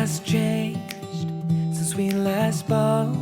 has changed since we last spoke.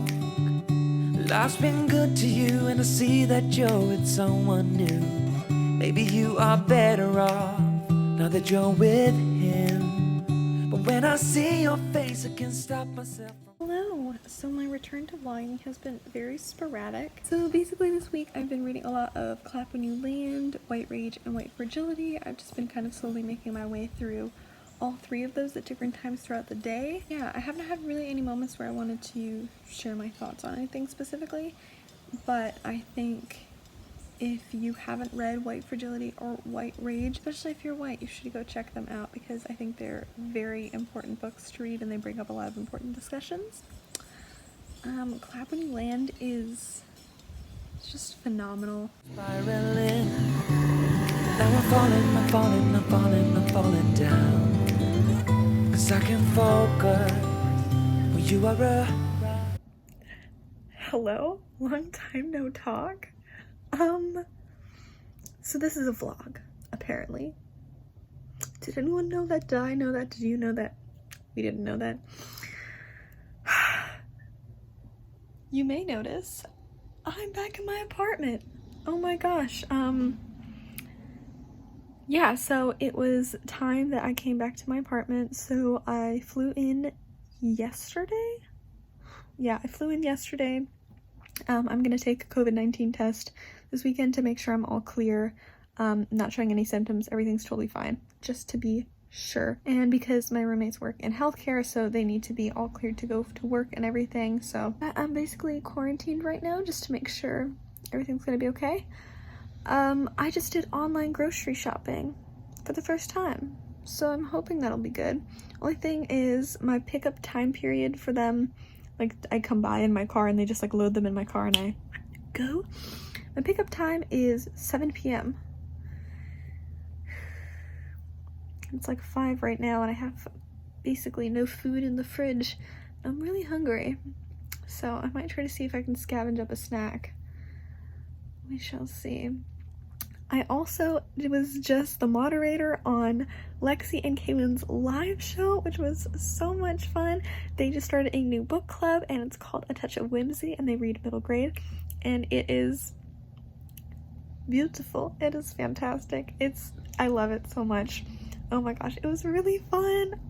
Life's been good to you, and I see that you're with someone new. Maybe you are better off now that you're with him. But when I see your face, I can't stop myself. Hello! So my return to vlogging has been very sporadic. So basically this week I've been reading a lot of Clap When You Land, White Rage, and White Fragility. I've just been kind of slowly making my way through all three of those at different times throughout the day. Yeah, I haven't had really any moments where I wanted to share my thoughts on anything specifically, but I think if you haven't read White Fragility or White Rage, especially if you're white, you should go check them out because I think they're very important books to read and they bring up a lot of important discussions. Clap When You Land is just phenomenal. Spiraling. Now I'm falling down. 'Cause I can focus when you are around. Hello? Long time no talk. So this is a vlog, apparently. Did anyone know that? Did I know that? Did you know that? We didn't know that. You may notice I'm back in my apartment. Oh my gosh. Yeah, so it was time that I came back to my apartment, so I flew in yesterday? Yeah, I flew in yesterday. I'm gonna take a COVID-19 test this weekend to make sure I'm all clear, not showing any symptoms, everything's totally fine, just to be sure. And because my roommates work in healthcare, so they need to be all cleared to go to work and everything, so I'm basically quarantined right now just to make sure everything's gonna be okay. I just did online grocery shopping for the first time, so I'm hoping that'll be good. Only thing is my pickup time period for them, like I come by in my car and they just like load them in my car and I go. My pickup time is 7 p.m. It's like 5 right now and I have basically no food in the fridge. I'm really hungry, so I might try to see if I can scavenge up a snack. We shall see. I also was just the moderator on Lexi and Kaylin's live show, which was so much fun. They just started a new book club and it's called A Touch of Whimsy and they read middle grade and it is beautiful. It is fantastic. I love it so much. Oh my gosh, it was really fun.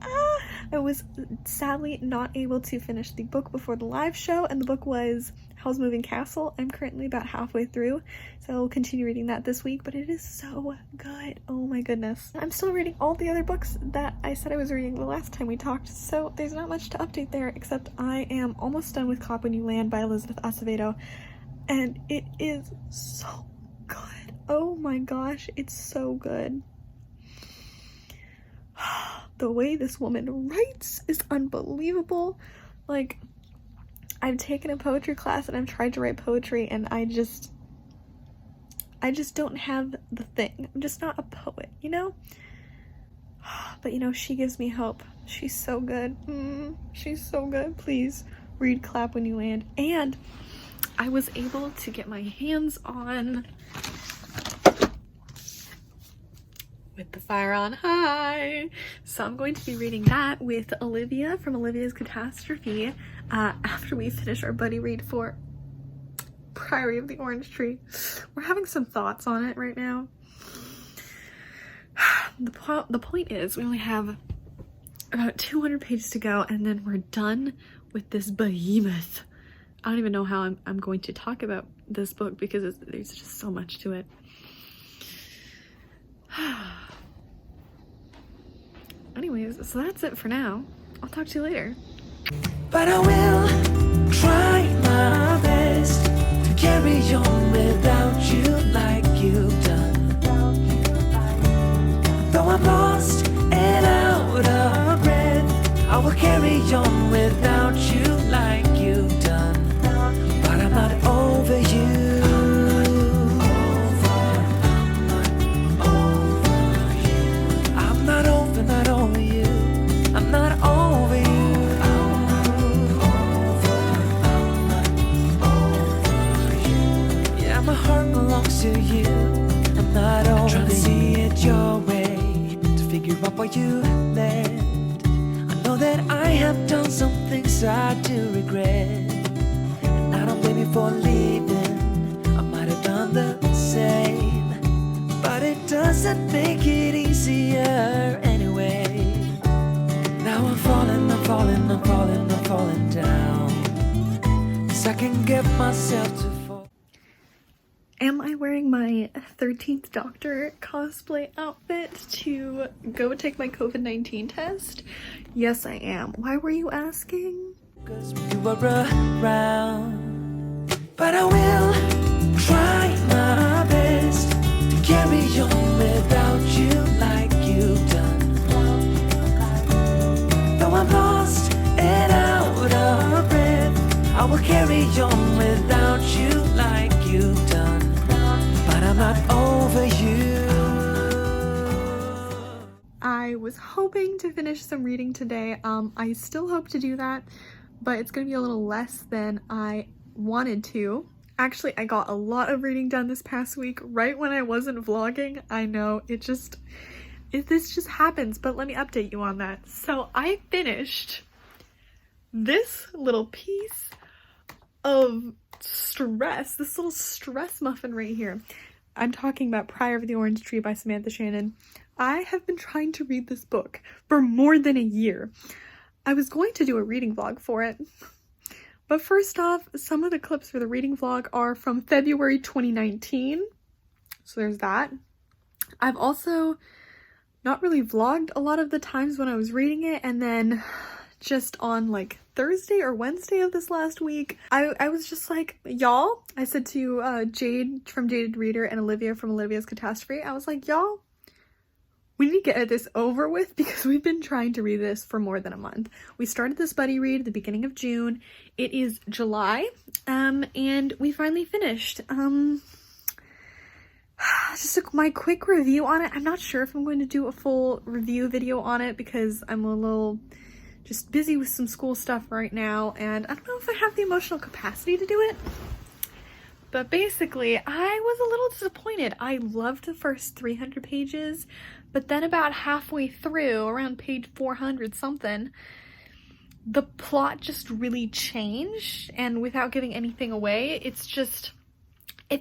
I was sadly not able to finish the book before the live show, and the book was Howl's Moving Castle. I'm currently about halfway through, so I'll continue reading that this week, but it is so good. Oh my goodness. I'm still reading all the other books that I said I was reading the last time we talked, so there's not much to update there, except I am almost done with Clap When You Land by Elizabeth Acevedo, and it is so good. Oh my gosh, it's so good. The way this woman writes is unbelievable. Like, I've taken a poetry class and I've tried to write poetry and I just don't have the thing. I'm just not a poet, you know? But you know, she gives me hope. She's so good. She's so good. Please read Clap When You Land. And I was able to get my hands on With the Fire on High. So I'm going to be reading that with Olivia from Olivia's Catastrophe after we finish our buddy read for Priory of the Orange Tree. We're having some thoughts on it right now. The point is we only have about 200 pages to go and then we're done with this behemoth. I don't even know how I'm going to talk about this book because there's just so much to it. Anyways, so that's it for now. I'll talk to you later. But I will try my best to carry on without you like you've done. Though I'm lost and out of breath, I will carry on without you like you've done. But I'm not over you. To you, I'm not over. I'm trying to see it your way, to figure out why you left. I know that I have done some things I do regret, and I don't blame you for leaving. I might have done the same, but it doesn't make it easier anyway. Now I'm falling down, 'cause I can get myself to fall. Am I wearing my 13th Doctor cosplay outfit to go take my COVID-19 test? Yes, I am. Why were you asking? 'Cause you were around, but I will try my best to carry on without you like you've done. Though I'm lost and out of breath, I will carry on without you like you've done. But I'm not over you. I was hoping to finish some reading today. I still hope to do that, but it's gonna be a little less than I wanted to. Actually, I got a lot of reading done this past week right when I wasn't vlogging. I know, this just happens, but let me update you on that. So I finished this little piece of stress, this little stress muffin right here. I'm talking about Priory of the Orange Tree by Samantha Shannon. I have been trying to read this book for more than a year. I was going to do a reading vlog for it, but first off, some of the clips for the reading vlog are from February 2019, so there's that. I've also not really vlogged a lot of the times when I was reading it, and then just on like Thursday or Wednesday of this last week, I was just like, y'all, I said to Jade from Jaded Reader and Olivia from Olivia's Catastrophe, I was like, y'all, we need to get this over with because we've been trying to read this for more than a month. We started this buddy read at the beginning of June. It is July, and we finally finished. Just my quick review on it. I'm not sure if I'm going to do a full review video on it because I'm a little just busy with some school stuff right now, and I don't know if I have the emotional capacity to do it. But basically, I was a little disappointed. I loved the first 300 pages, but then about halfway through, around page 400 something, the plot just really changed, and without giving anything away, it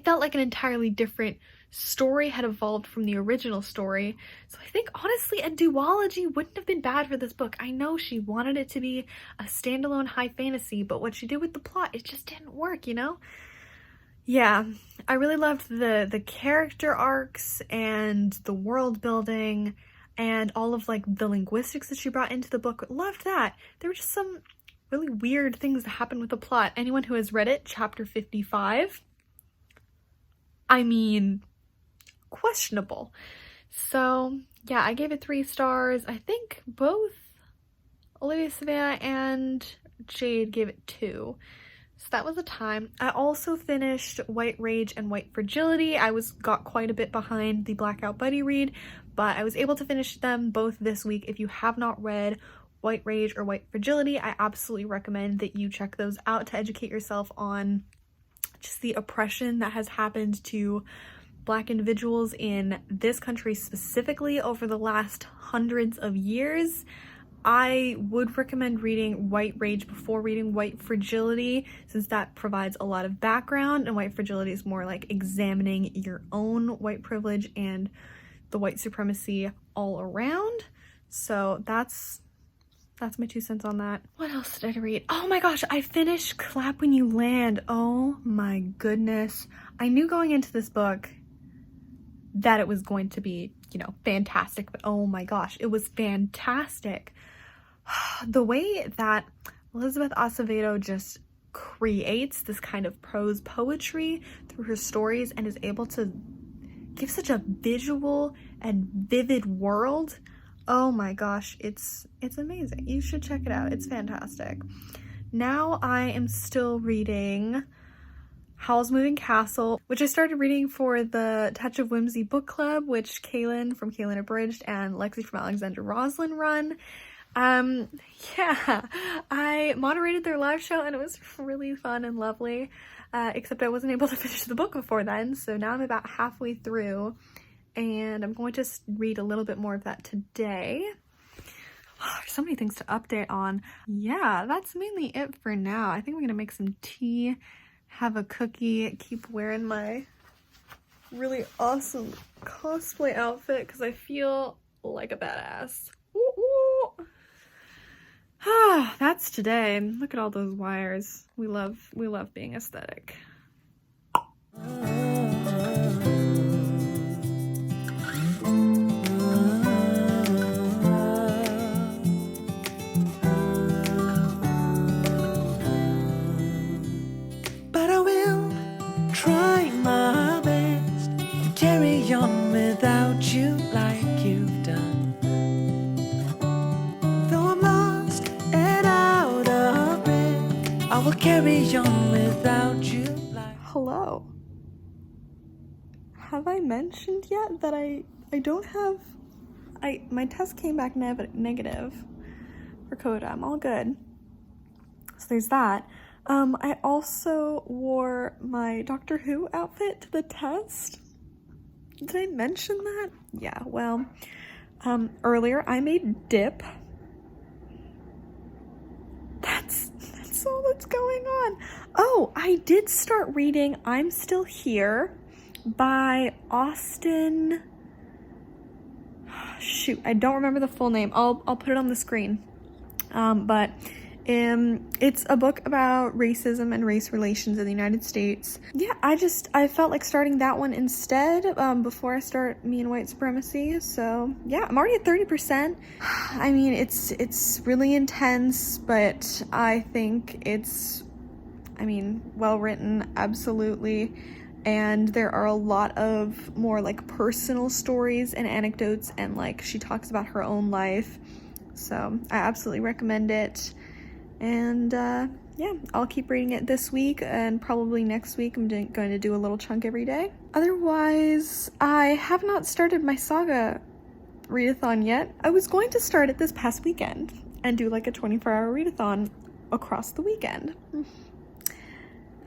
felt like an entirely different story had evolved from the original story. So I think honestly a duology wouldn't have been bad for this book. I know she wanted it to be a standalone high fantasy, but what she did with the plot, it just didn't work, you know? Yeah, I really loved the character arcs and the world building and all of like the linguistics that she brought into the book. Loved that. There were just some really weird things that happened with the plot. Anyone who has read it, chapter 55, I mean, questionable. So yeah, I gave it 3 stars. I think both Olivia Savannah and Jade gave it 2. So that was a time. I also finished White Rage and White Fragility. I got quite a bit behind the Blackout Buddy read, but I was able to finish them both this week. If you have not read White Rage or White Fragility, I absolutely recommend that you check those out to educate yourself on just the oppression that has happened to Black individuals in this country specifically over the last hundreds of years. I would recommend reading White Rage before reading White Fragility, since that provides a lot of background, and White Fragility is more like examining your own white privilege and the white supremacy all around. So that's my 2 cents on that. What else did I read? Oh my gosh, I finished Clap When You Land. Oh my goodness. I knew going into this book that it was going to be, you know, fantastic, but oh my gosh, it was fantastic. The way that Elizabeth Acevedo just creates this kind of prose poetry through her stories and is able to give such a visual and vivid world, oh my gosh, it's amazing. You should check it out. It's fantastic. Now I am still reading Howl's Moving Castle, which I started reading for the Touch of Whimsy book club, which Kaylin from Kaylin Abridged and Lexi from Alexandra Roslin run. Yeah, I moderated their live show and it was really fun and lovely, except I wasn't able to finish the book before then, so now I'm about halfway through and I'm going to read a little bit more of that today. There's so many things to update on. Yeah, that's mainly it for now. I think I'm gonna make some tea, have a cookie, keep wearing my really awesome cosplay outfit because I feel like a badass. Ooh, ooh. That's today. Look at all those wires. We love being aesthetic. But I will try my best to carry on without you like you've done. Though I'm lost and out of breath, I will carry on without you like... Hello. Have I mentioned yet that I don't have... my test came back negative for COVID. I'm all good. So there's that. I also wore my Doctor Who outfit to the test. Did I mention that? Yeah, well, earlier I made dip. That's all that's going on. Oh, I did start reading I'm Still Here by Austin. Shoot, I don't remember the full name. I'll put it on the screen. But it's a book about racism and race relations in the United States. Yeah, I felt like starting that one instead before I start Me and White Supremacy. So yeah, I'm already at 30%. I mean, it's really intense, but I think it's, well written, absolutely. And there are a lot of more like personal stories and anecdotes, and like she talks about her own life. So I absolutely recommend it. And yeah, I'll keep reading it this week, and probably next week I'm going to do a little chunk every day. Otherwise, I have not started my Saga readathon yet. I was going to start it this past weekend and do like a 24-hour readathon across the weekend.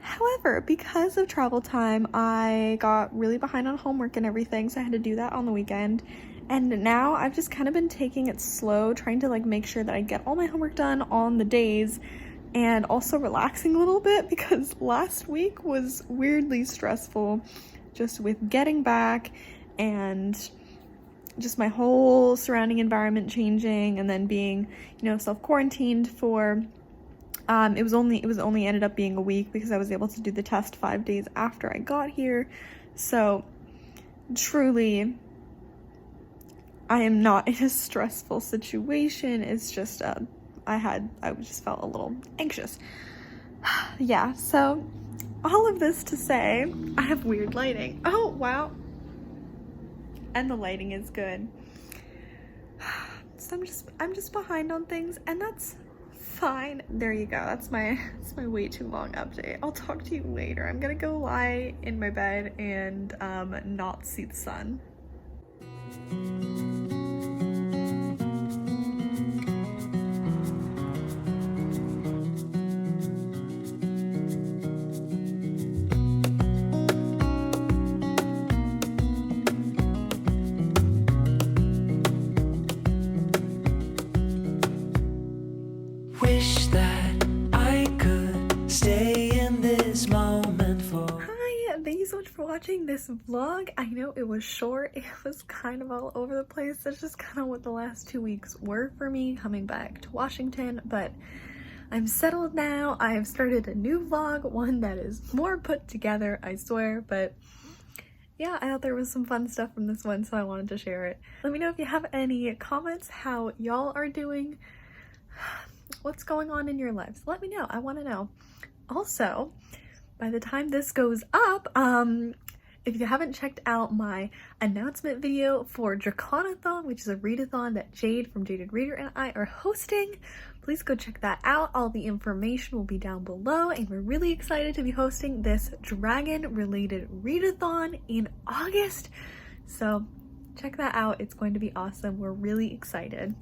However, because of travel time, I got really behind on homework and everything, so I had to do that on the weekend. And now I've just kind of been taking it slow, trying to like make sure that I get all my homework done on the days, and also relaxing a little bit because last week was weirdly stressful, just with getting back and just my whole surrounding environment changing, and then being, self-quarantined for it was only ended up being a week because I was able to do the test 5 days after I got here. So truly, I am not in a stressful situation. It's just I just felt a little anxious. Yeah, so all of this to say, I have weird lighting. Oh wow. And the lighting is good. So I'm just behind on things, and that's fine. There you go. That's my way too long update. I'll talk to you later. I'm gonna go lie in my bed and not see the sun. Wish that I could stay in this moment for... Hi, thank you so much for watching this vlog. I know it was short. It was kind of all over the place. That's just kind of what the last 2 weeks were for me coming back to Washington, but I'm settled now. I have started a new vlog, one that is more put together, I swear, but yeah, I thought there was some fun stuff from this one, so I wanted to share it. Let me know if you have any comments, how y'all are doing. What's going on in your lives? Let me know. I want to know. Also, by the time this goes up, if you haven't checked out my announcement video for DraconAthon, which is a readathon that Jade from Jaded Reader and I are hosting, please go check that out. All the information will be down below, and we're really excited to be hosting this dragon-related readathon in August. So check that out. It's going to be awesome. We're really excited.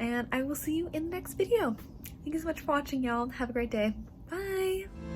And I will see you in the next video. Thank you so much for watching, y'all. Have a great day. Bye!